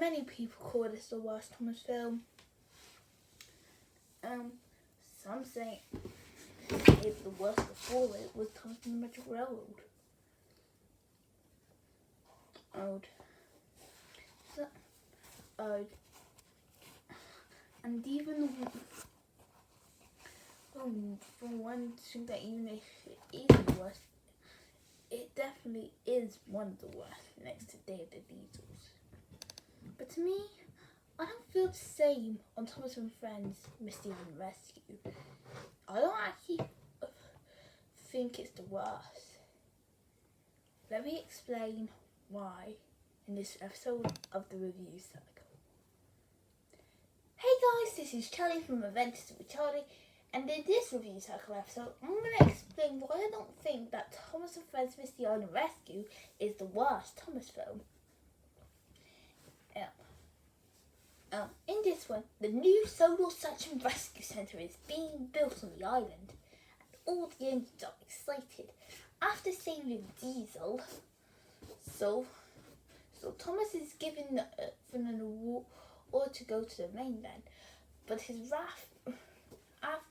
many people call this the worst Thomas film. Some say it's the worst before it was Thomas and the Magic Railroad. And even for one thing that even if it is the worst, it definitely is one of the worst next to Day of the Diesels. But to me, I don't feel the same on Thomas and Friends, Misty and Rescue. I don't actually think it's the worst. Let me explain why in this episode of the Review Cycle. Hey guys, this is Charlie from Adventures with Charlie, and in this Review Cycle episode, I'm going to explain why I don't think that Thomas and Friends, Misty and Rescue is the worst Thomas film. In this one, the new Sodor Search and Rescue Centre is being built on the island, and all the engines are excited. After saving Diesel, so Thomas is given an award to go to the mainland, but his wrath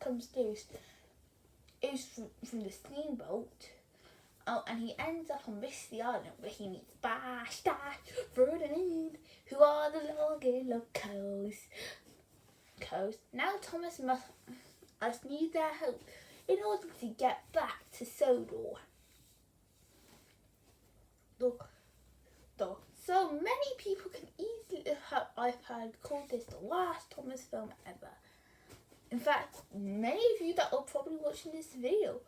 comes loose from the steamboat. And he ends up on Misty Island, where he meets Bash, Dash, Ferdinand, who are the locals. Now Thomas must need their help in order to get back to Sodor. So many people can easily I've heard call this the worst Thomas film ever. In fact, many of you that are probably watching this video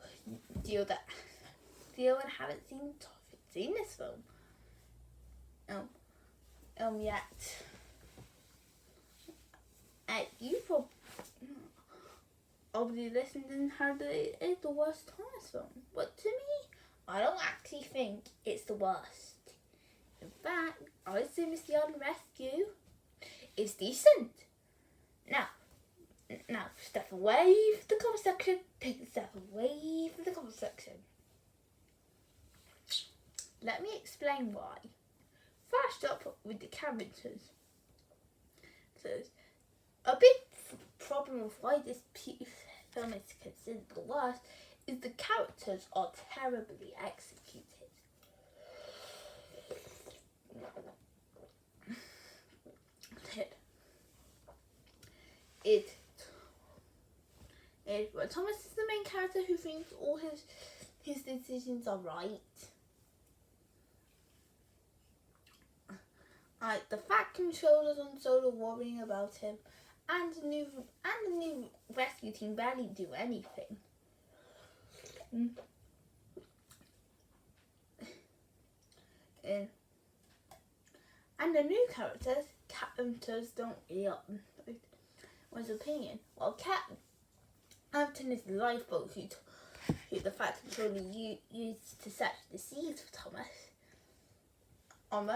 feel and haven't seen this film yet. You probably listened and heard that it is the worst Thomas film, but to me, I don't actually think it's the worst. In fact, I would say Misty and Rescue is decent. Now, step away from the comment section. Take a step away from the comment section. Let me explain why. First up with the characters. So, a big problem with why this film is considered the worst is the characters are terribly executed. Thomas is the main character who thinks all his decisions are right. The fat controllers on Sodor worrying about him, and the new rescue team barely do anything. And the new characters don't really up one's opinion. While Captain is the lifeboat who the fat controller used to search the seas for Thomas. And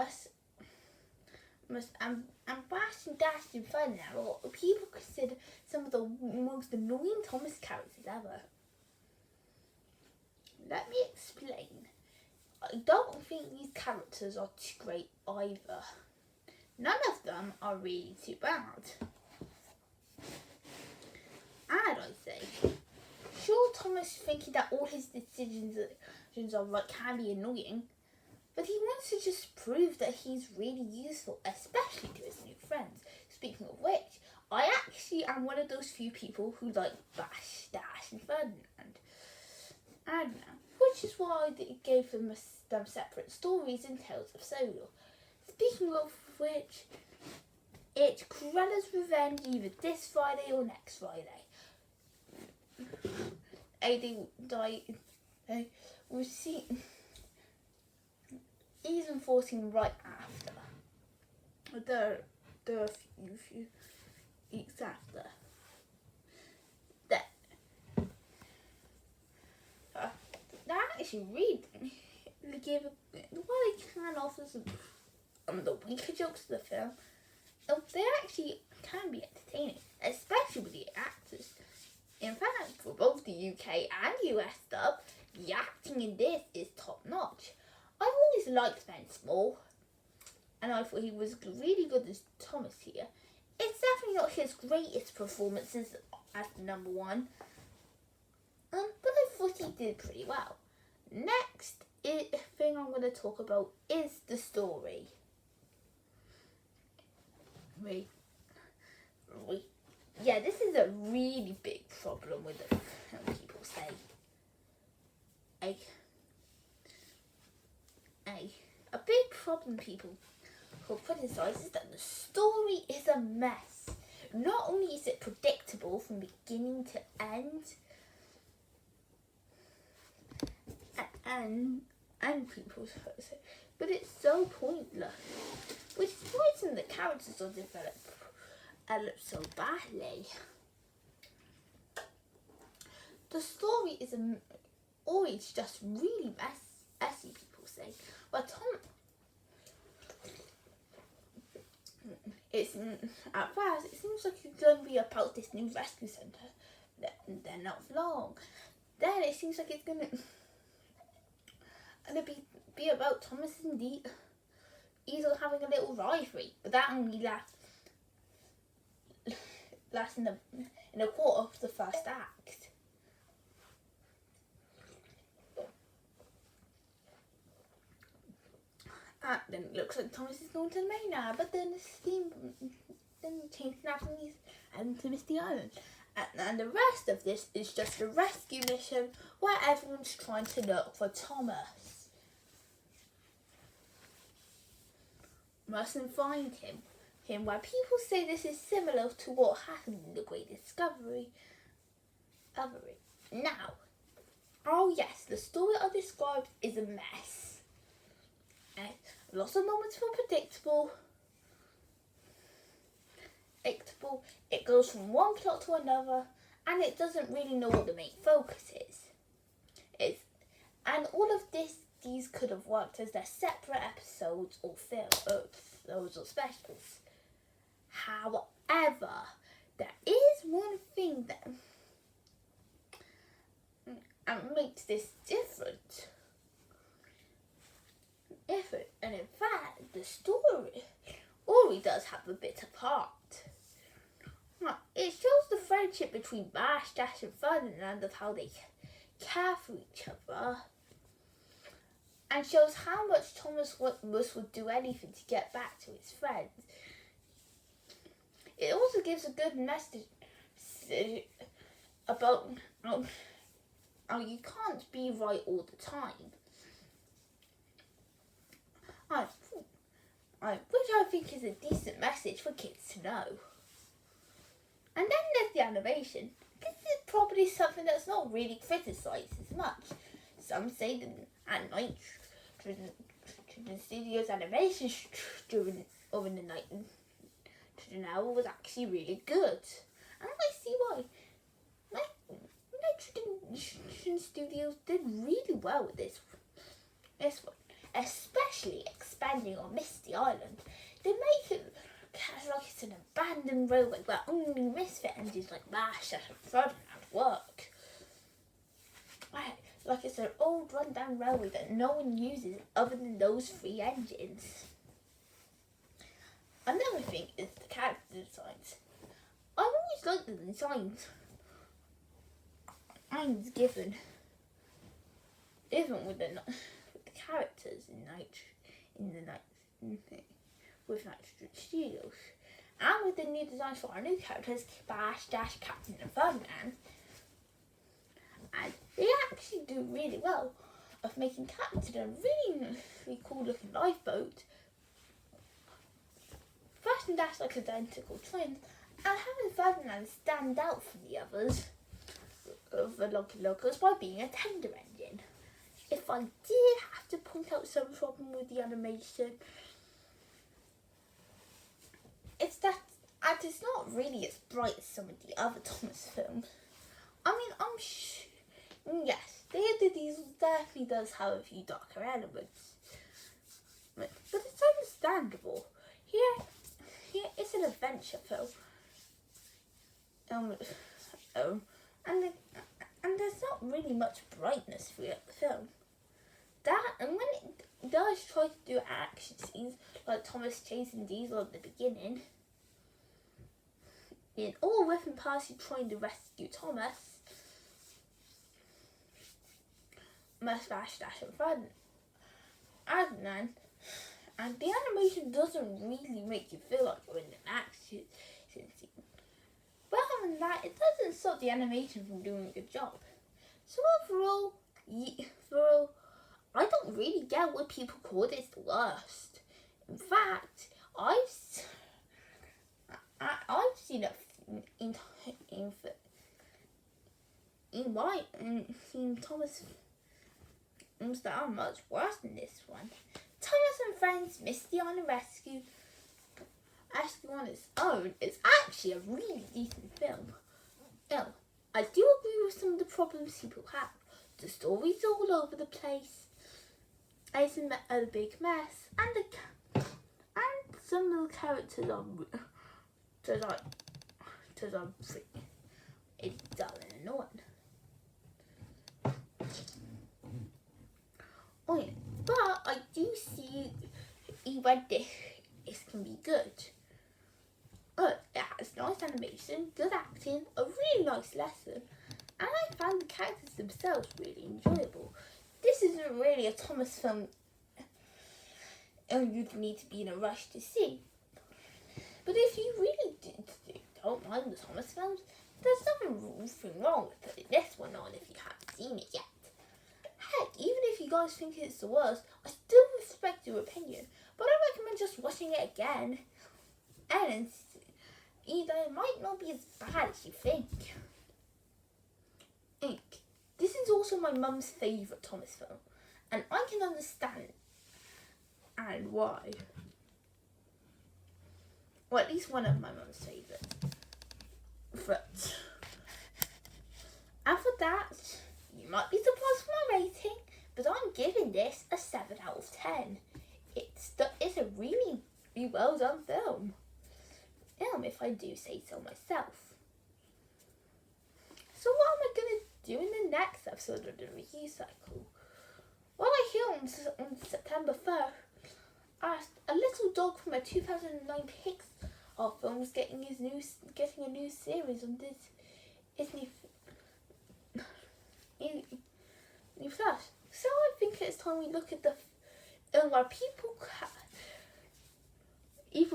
Bash and Dash and Ferdinand are what people consider some of the most annoying Thomas characters ever. Let me explain. I don't think these characters are too great either. None of them are really too bad. And I say, sure, Thomas thinking that all his decisions are right can be annoying, but he wants to just prove that he's really useful, especially to his new friends. Speaking of which, I actually am one of those few people who like Bash, Dash and Ferdinand. And which is why they gave them separate stories in Tales of Sodor. Speaking of which, it's Cruella's Revenge either this Friday or next Friday. We'll see season 14 right after. The few weeks after. That actually read give what I can offer some the weaker jokes of the film. They actually can be entertaining, especially with the actors. In fact, for both the UK and US dub, the acting in this is top notch. I've always liked Ben Small. and I thought he was really good as Thomas here. It's definitely not his greatest performances as number one, but I thought he did pretty well. Next thing I'm going to talk about is the story. Yeah, this is a really big problem with the people say. A big problem people who criticise is that the story is a mess. Not only is it predictable from beginning to end, and people say, but it's so pointless. Which is why some of the characters are developed so badly. The story is always just really messy, people say. But at first it seems like it's going to be about this new rescue centre. Then not for long. Then it seems like it's going to be about Thomas and Diesel having a little rivalry, but that only lasts in a quarter of the first act. And then it looks like Thomas is going to the mainland, but then changes to Misty Island. And the rest of this is just a rescue mission where everyone's trying to look for Thomas. Mustn't find him. Where people say this is similar to what happened in The Great Discovery. Now, oh yes, the story I described is a mess. Lots of moments feel predictable. It goes from one plot to another, and it doesn't really know what the main focus is. And all of these could have worked as their separate episodes or films or specials. However, there is one thing that makes this different. And in fact, the story does have a bit of heart. It shows the friendship between Bash, Dash and Ferdinand of how they care for each other, and shows how much Thomas would do anything to get back to his friends. It also gives a good message about how you can't be right all the time. Which I think is a decent message for kids to know. And then there's the animation. This is probably something that's not really criticised as much. Some say that at night, the studio's animation during the night to the hour was actually really good. And I see why. Nitrogen Studios did really well with this one. Especially expanding on Misty Island. They make it like it's an abandoned railway where only misfit engines like Bash and Ferdinand work. Like it's an old rundown railway that no one uses other than those 3 engines. Another thing is the character designs. I've always liked the designs and given even with the characters with Nitrogen Studios, and with the new designs for our new characters, Bash, Dash, Captain and Ferdinand, and they actually do really well of making Captain a really cool looking lifeboat. Bash and Dash like identical twins, and having Ferdinand stand out from the others of the Lucky Locals by being a tender engine. If I did have to point out some problem with the animation, it's that it's not really as bright as some of the other Thomas films. I mean, yes, the Diesel definitely does have a few darker elements, but it's understandable. Here it's an adventure film, and there's not really much brightness throughout the film. And when does try to do action scenes, like Thomas chasing Diesel at the beginning. In all with him partially trying to rescue Thomas. Mustache, Dash and Fun. And the animation doesn't really make you feel like you're in an action scene. But other than that, it doesn't stop the animation from doing a good job. So overall, I don't really get why people call this the worst. In fact, I've seen it in Thomas films that are much worse than this one. Thomas and Friends Misty on a Rescue on its own is actually a really decent film. I do agree with some of the problems people have. The story's all over the place. It's a big mess, and some of the characters are it's dull and annoying. Oh yeah, but I do see even this can be good. It has nice animation, good acting, a really nice lesson, and I found the characters themselves really enjoyable. This isn't really a Thomas film you'd need to be in a rush to see. But if you really don't mind the Thomas films, there's nothing wrong with putting this one on if you haven't seen it yet. Heck, even if you guys think it's the worst, I still respect your opinion, but I recommend just watching it again. And it might not be as bad as you think. This is also my mum's favourite Thomas film, and I can understand and why. Well, at least one of my mum's favourites. But after that, you might be surprised with my rating, but I'm giving this a 7 out of 10. It's a really well done film. If I do say so myself. So what am I going to do in the next episode of the review cycle? Well, I hear on September 3rd, a little dog from a 2009 Pixar film is getting a new series on Disney Plus. So I think it's time we look at the where people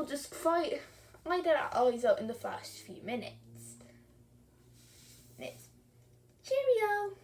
just cry their eyes out in the first few minutes. Cheerio!